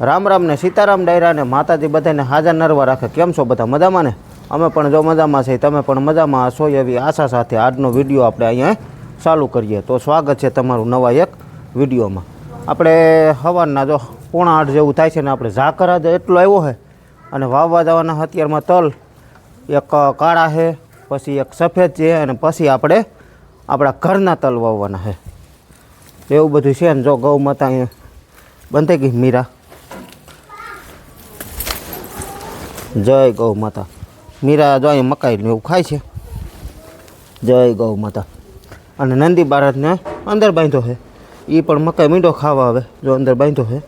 રામ રામ ને સીતારામ ડાયરા ને માતાજી બધાને હાજર નરવા રાખે. કેમ છો બધા? મજામાં ને? અમે પણ જો મજામાં છે, તમે પણ મજામાં હશો એવી આશા સાથે આજનો વિડીયો આપણે અહીંયા ચાલુ કરીએ. તો સ્વાગત છે તમારું નવા એક વિડીયોમાં. આપણે સવારના જો 7:45 જેવું થાય છે ને આપણે ઝાકર જ એટલો આવ્યો છે અને વાવવા જવાના અત્યારમાં તલ એક કાળા છે, પછી એક સફેદ છે અને પછી આપણે આપણા ઘરના તલ વાવવાના છે. એવું બધું છે ને. જો ગૌ માતા અહીંયા બંધાઈ ગઈ મીરા. જય ગૌ માતા. મીરા જો અહીંયા મકાઈ ને એવું ખાય છે. જય ગૌ માતા. અને નંદી બાળકને અંદર બાંધ્યો છે, એ પણ મકાઈ મીંડો ખાવા આવે. જો અંદર બાંધ્યો છે,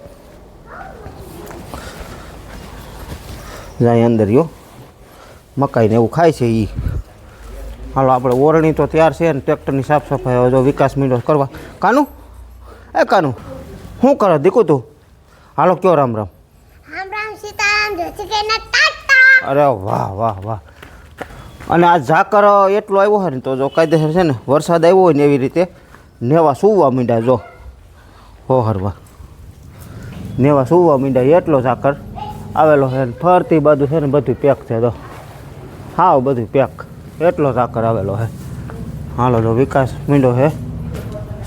જાય અંદર યો મકાઈ ને એવું ખાય છે એ. હાલો આપણે ઓરણી તો તૈયાર છે ને ટ્રેક્ટરની સાફ સફાઈ હવે જો વિકાસ મીંડો કરવા. કાનું એ કાનું શું કરે દીકુ તું? હાલો કયો રામ રામ. અરે વાહ વાહ વાહ. અને આ ઝાકર એટલો આવ્યો હોય ને તો જો કાયદેસર છે ને વરસાદ આવ્યો હોય ને એવી રીતે નેવા સૂવા મીંડા. જો હો હરવા નેવા સૂવા મીંડા એટલો ઝાકર આવેલો છે. ફરતી બાજુ છે ને બધું પેક છે. તો હાવ બધું પેક એટલો ઝાકર આવેલો છે. હાલો જો વિકાસ મીંડો છે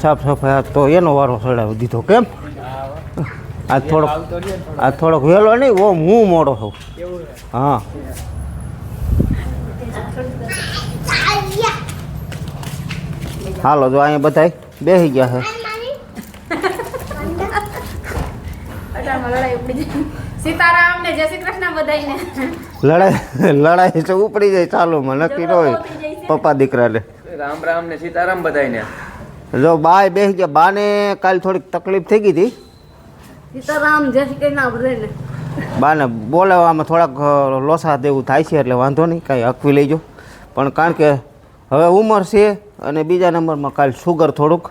સાફ સફાઈ તો એનો વારો ચડાવી દીધો. કેમ આજ થોડોક વહેલો નહીં, ઓમ હું મોડો છું. હા હાલો જો અહીંયા બધા બેસી ગયા છે. સીતારામ ને જય શ્રી કૃષ્ણ બધાયને. લડાઈ તો ઉપડી જાય ચાલુમાં નક્કી ન હોય પપ્પા દીકરાને. રામ રામ ને સીતારામ બધાયને. જો બાય બેસી ગયા. બાને કાલ થોડીક તકલીફ થઈ ગઈ હતી. સીતારામ જય શ્રી કૃષ્ણ બધાયને. બાને બોલાવવામાં થોડાક લોસા દેવું થાય છે એટલે વાંધો નહીં, કાંઈ હકવી લેજો. પણ કારણ કે હવે ઉંમર છે અને બીજા નંબરમાં કાલ સુગર થોડુંક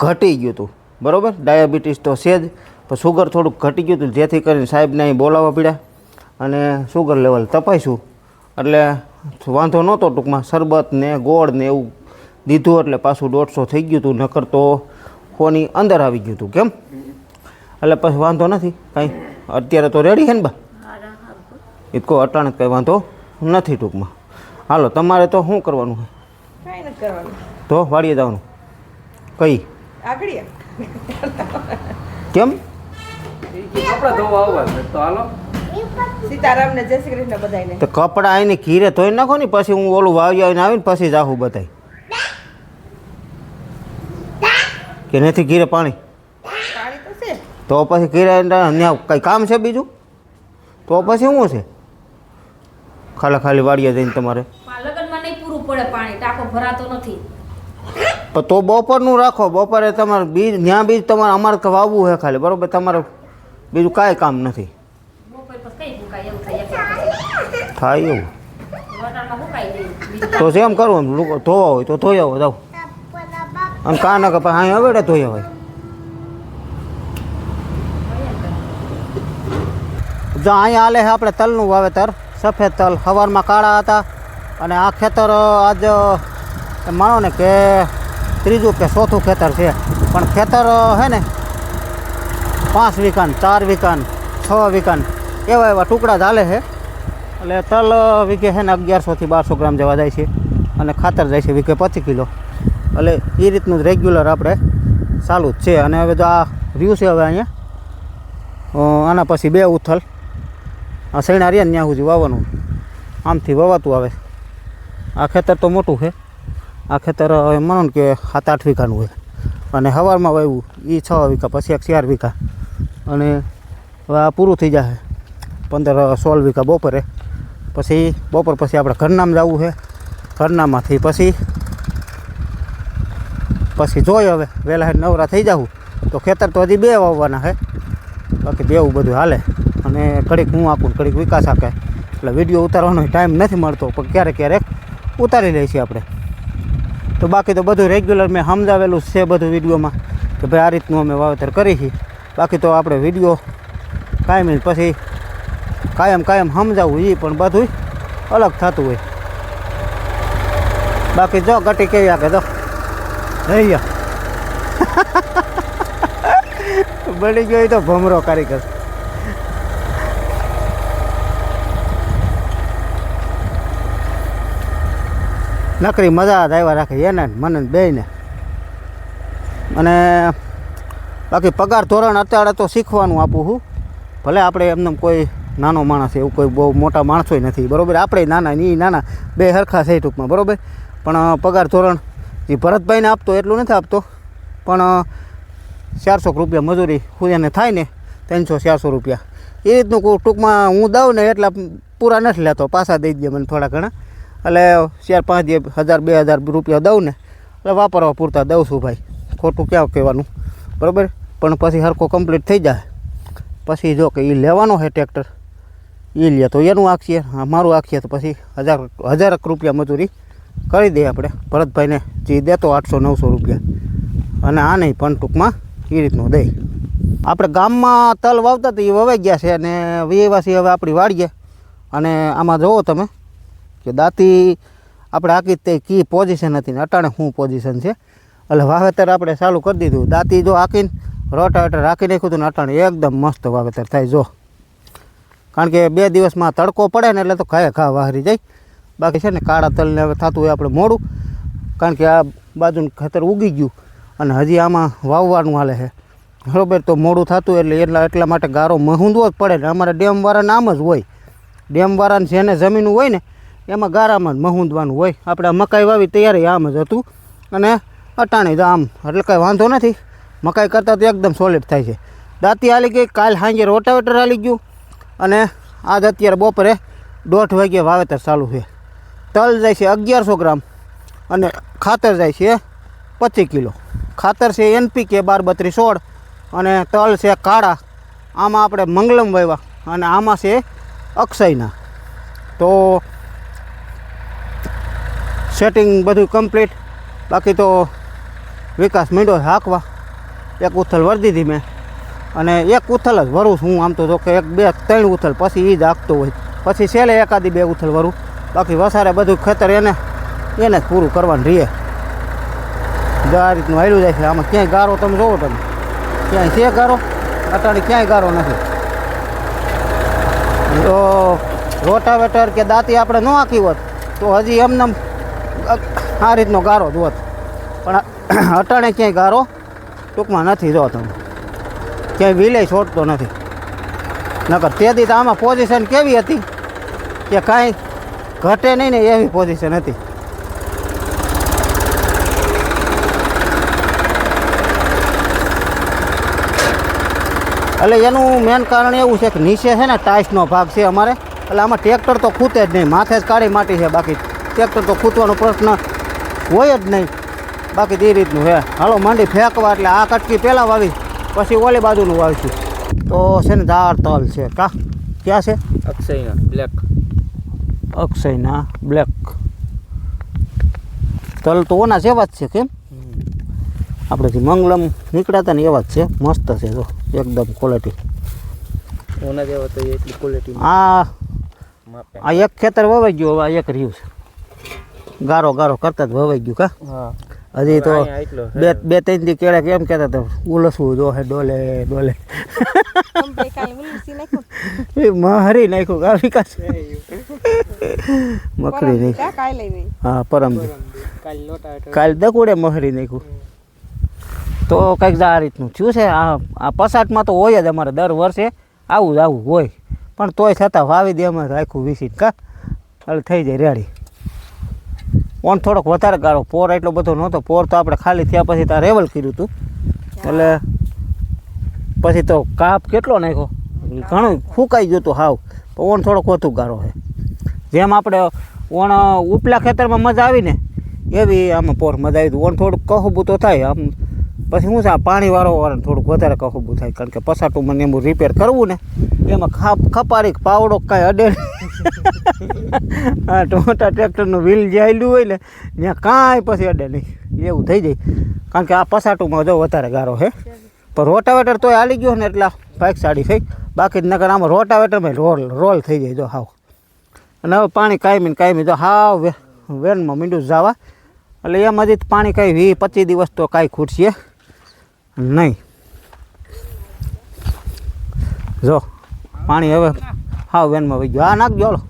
ઘટી ગયું હતું. બરાબર, ડાયાબિટીસ તો છે જ, પણ સુગર થોડુંક ઘટી ગયું હતું જેથી કરીને સાહેબને અહીં બોલાવવા પડ્યા અને સુગર લેવલ તપાઈશું. એટલે વાંધો નહોતો ટૂંકમાં. શરબત ને ગોળ ને એવું દીધું એટલે પાછું 150 થઈ ગયું હતું. નકર તો કોની અંદર આવી ગયું હતું. કેમ એટલે પછી વાંધો નથી કાંઈ. અત્યારે તો રેડી છે ને બા? એ કહો અટાણે કંઈ વાંધો નથી ટૂંકમાં. હાલો તમારે તો શું કરવાનું છે? કાંઈ નથી કરવાનું. તો વાડીએ જવાનું. કઈ આગળ કેમ? કપડા ધોવા આવવા છે તો હાલો. સીતારામ ને જય શ્રી કૃષ્ણ બધાયને. તો કપડાં આવીને ઘીરે ધોઈ નાખો ને પછી હું ઓલું વાવી આવીને આવીને પછી જાઉં બધાય. કે નથી ઘીરે પાણી? પાણી તો છે. તો પછી ઘીરે ત્યાં કંઈ કામ છે બીજું? તો પછી શું છે? ખાલી વાડીએ જઈને તમારે લગનમાં નહીં પૂરું પડે પાણી, ટાંકો ભરાતો નથી. પણ તો બપોરનું રાખો. બપોરે તમારે બીજ ત્યાં બીજ તમારે અમારે વાવવું છે ખાલી. બરાબર, તમારે બીજું કાંઈ કામ નથી. બપોર પછી કઈ ભૂકાય એવું થાય. થાય એવું વટાણમાં ભૂકાઈ દે. તો જેમ કરવું ધોવા હોય તો ધોઈ આવો જાવ. અને કાં ના કે પછી અહીં હવે ધોઈ આવાય. જો અહીંયા હાલે છે આપણે તલનું વાવેતર. સફેદ તલ સવારમાં કાળા હતા અને આ ખેતર આજ માનો ને કે ત્રીજું કે ચોથું ખેતર છે. પણ ખેતર છે ને 5 વીઘાન 4 વીઘાન 6 વીઘાન એવા ટુકડા જ હાલે છે. એટલે તલ વીઘે છે ને 1100 થી 1200 ગ્રામ જેવા જાય છે અને ખાતર જાય છે વીઘે 25 કિલો. એટલે એ રીતનું જ રેગ્યુલર આપણે ચાલુ જ છે. અને હવે જો આ રહ્યું છે હવે અહીંયા આના પછી 2 ઉથલ આ સૈણા રહ્યા ને ત્યાં સુધી વાવવાનું. આમથી વવાતું આવે. આ ખેતર તો મોટું છે. આ ખેતર માનો ને કે 7-8 વીઘાનું હોય અને સવારમાં વાવ્યું એ 6 વીઘા, પછી એક 4 વીઘા અને હવે આ પૂરું થઈ જશે 15-16 વીઘા બપોરે. પછી બપોર પછી આપણે ઘરનામાં જવું છે. ઘરનામાંથી પછી જોઈએ હવે વહેલા નવરા થઈ જાઉં તો ખેતર તો હજી 2 વાવવાના છે. બાકી બેવું બધું હાલે અને ઘડીક હું આપું ઘડીક વિકાસ આપે. એટલે વિડીયો ઉતારવાનો ટાઈમ નથી મળતો પણ ક્યારેક ક્યારેક ઉતારી લઈએ છીએ આપણે. તો બાકી તો બધું રેગ્યુલર મેં સમજાવેલું છે બધું વિડીયોમાં કે ભાઈ આ રીતનું અમે વાવેતર કરી છીએ. બાકી તો આપણે વિડીયો કાયમ પછી કાયમ સમજાવવું એ પણ બધું અલગ થતું હોય. બાકી જો ગટી કેવી આપે તો રહી બની ગયો તો ભમરો કારીગર. નકરી મજા જ આવ્યા રાખે એને ને મને બેયને. અને બાકી પગાર ધોરણ અત્યારે તો શીખવાનું આપું છું. ભલે આપણે એમને કોઈ નાનો માણસ એવું કોઈ બહુ મોટા માણસોય નથી બરાબર, આપણે નાના ને એ નાના બે સરખા છે ટૂંકમાં બરાબર. પણ પગાર ધોરણ જે ભરતભાઈને આપતો એટલું નથી આપતો, પણ 400 રૂપિયા મજૂરી સૂર્યને થાય ને 300-400 રૂપિયા એ રીતનું ટૂંકમાં હું દઉં ને એટલા પૂરા નથી લેતો, પાછા દઈ દે મને થોડા ઘણા. એટલે 4-5,000-2,000 રૂપિયા દઉં ને એટલે વાપરવા પૂરતા દઉં છું ભાઈ, ખોટું ક્યાં કહેવાનું બરાબર. પણ પછી હરખો કમ્પ્લીટ થઈ જાય પછી જો કે એ લેવાનો છે ટ્રેક્ટર, એ લે તો એનું આખીએ, મારું આખીએ તો પછી 1,000 રૂપિયા મજૂરી કરી દઈએ આપણે ભરતભાઈને, જે દેતો 800-900 રૂપિયા. અને આ નહીં પણ ટૂંકમાં એ રીતનું દઈ. આપણે ગામમાં તલ વાવતા તો એ વવાઈ ગયા છે અને વિવાસી હવે આપણી વાડીએ. અને આમાં જુઓ તમે કે દાંતી આપણે આખી તે કી પોઝિશન હતી ને અટાણે શું પોઝિશન છે. એટલે વાવેતર આપણે ચાલુ કરી દીધું. દાંતી જો આખીને રોટાવેટર રાખી નાખ્યું હતું ને અટાણે એકદમ મસ્ત વાવેતર થાય જો. કારણ કે 2 દિવસમાં તડકો પડે ને એટલે તો ઘા વાહરી જાય. બાકી છે ને કાળા તલને હવે થતું હોય આપણે મોડું, કારણ કે આ બાજુનું ખેતર ઉગી ગયું અને હજી આમાં વાવવાનું હાલે છે બરાબર. તો મોડું થતું એટલે એટલા માટે ગારો મહૂંદવો જ પડે ને. અમારે ડેમવાળાને આમ જ હોય, ડેમવાળાને જેને જમીન હોય ને એમાં ગારામાં જ મહૂંદવાનું હોય. આપણે મકાઈ વાવી તૈયારી આમ જ હતું અને અટાણી તો આમ, એટલે કાંઈ વાંધો નથી. મકાઈ કરતાં તો એકદમ સોલિડ થાય છે. દાંતી હાલી ગઈ, કાલ સાંજે રોટાવેટર હાલી ગયું અને આજ અત્યારે બપોરે 1:30 વાગ્યે વાવેતર ચાલુ છે. તલ જાય છે 1100 ગ્રામ અને ખાતર જાય છે 25 કિલો. ખાતર છે NPK 12-32-16 અને તલ છે કાળા. આમાં આપણે મંગલમ વાવ્યા અને આમાં છે અક્ષયના. તો સેટિંગ બધું કમ્પ્લીટ. બાકી તો વિકાસ મીંડો હાંકવા. એક ઉથલ વરી દીધી મેં અને એક ઉથલ જ વરું છું હું. આમ તો જો કે 1-2-3 ઉથલ પછી એ જ હાંકતો હોય, પછી છેલ્લે 1-2 ઉથલ વરું. બાકી વસારે બધું ખેતર એને જ પૂરું કરવાનું રહીએ. જો આ રીતનું હાલ્યું જાય છે. આમાં ક્યાંય ગારો તમે જોવો, તમે ક્યાંય છે ગારો? અટાણે ક્યાંય ગારો નથી. તો રોટાવેટર કે દાંતી આપણે ન આંકી હોત તો હજી એમને આ રીતનો ગારો જ હોત, પણ અટાણે ક્યાંય ગારો ટૂંકમાં નથી. જો તમે ક્યાંય વિલે છોડતો નથી. નકર તેથી તો આમાં પોઝિશન કેવી હતી કે કાંઈ ઘટે નહીં ને એવી પોઝિશન હતી. એટલે એનું મેન કારણ એવું છે કે નીચે છે ને ટાઇલ્સનો ભાગ છે અમારે, એટલે આમાં ટ્રેક્ટર તો ખૂતે જ નહીં. માથે જ કાળી માટી છે, બાકી ટ્રેક્ટર તો ખૂતવાનો પ્રશ્ન હોય જ નહીં. બાકી તે રીતનું છે. હાલો માંડી ફેંકવા, એટલે આ કટકી પહેલાં વાવી પછી ઓલી બાજુનું વાવીશું. તો છે ને દાળ તલ છે. ક્યાં છે? અક્ષયના બ્લેક. અક્ષયના બ્લેક તલ તો ઓના જેવા જ છે. કેમ આપણે જે મંગલમ નીકળ્યા હતા ને એવા જ છે. મસ્ત છે જો, એકદમ ક્વોલિટી. ઓના જેવા તો એટલી ક્વોલિટી. આ એક ખેતર વવાઈ ગયું, હવે એક રહ્યું છે. ગારો કરતા જ વવાઈ ગયું. કા હા, હજી તો 2-3 દી કેળે કેમ કહેતા હતા ઉલસવું જો હે ડોલે એ મહરી નાખ્યું. કા વિકાસ મકડી નહીં. હા, પરમ કાલ દકુડે મહરી નાખ્યું. તો કંઈક આ રીતનું થયું છે. આ પસાટમાં તો હોય જ અમારે દર વર્ષે આવું જ હોય, પણ તોય છતાં વાવી દે અમે રાખ્યું વીસીને. કા એટલે થઈ જાય રેડી. ઓન થોડોક વધારે ગારો, પોર એટલો બધો નહોતો. પોર તો આપણે ખાલી થયા પછી ત્યાં રેવલ કર્યું હતું, એટલે પછી તો કાપ કેટલો નાખ્યો, ઘણું ફૂંકાઈ ગયું હતું હાવ. ઓન થોડોક વધુ ગારો છે. જેમ આપણે ઓણ ઉપલા ખેતરમાં મજા આવી ને એવી આમાં પોર મજા આવી. ઓન થોડુંક કહુબું તો થાય આમ. પછી શું છે, આ પાણીવાળો થોડુંક વધારે કહુબું થાય, કારણ કે પસાટું મને એમ રિપેર કરવું ને એમાં ખપારી પાવડો કાંઈ અડે. હા, ટોટા ટ્રેક્ટરનું વ્હીલ જે આવેલું હોય ને ત્યાં કાંઈ પછી અડે નહીં એવું થઈ જાય. કારણ કે આ પસાટુમાં જો વધારે ગારો છે. પણ રોટાવેટર તોય હાલી ગયો ને એટલા બાઇક સાડી થઈ. બાકી નકર આમાં રોટાવેટરમાં રોલ થઈ જાય જો હાવ. અને હવે પાણી કાયમી જો હાવ વેનમાં મીંડું જવા, એટલે એમાં જ પાણી કાંઈ 20-25 દિવસ તો કાંઈ ખૂટશે નહીં. જો પાણી હવે હાવ વેનમાં વહી ગયો. આ નાખજો હાલો.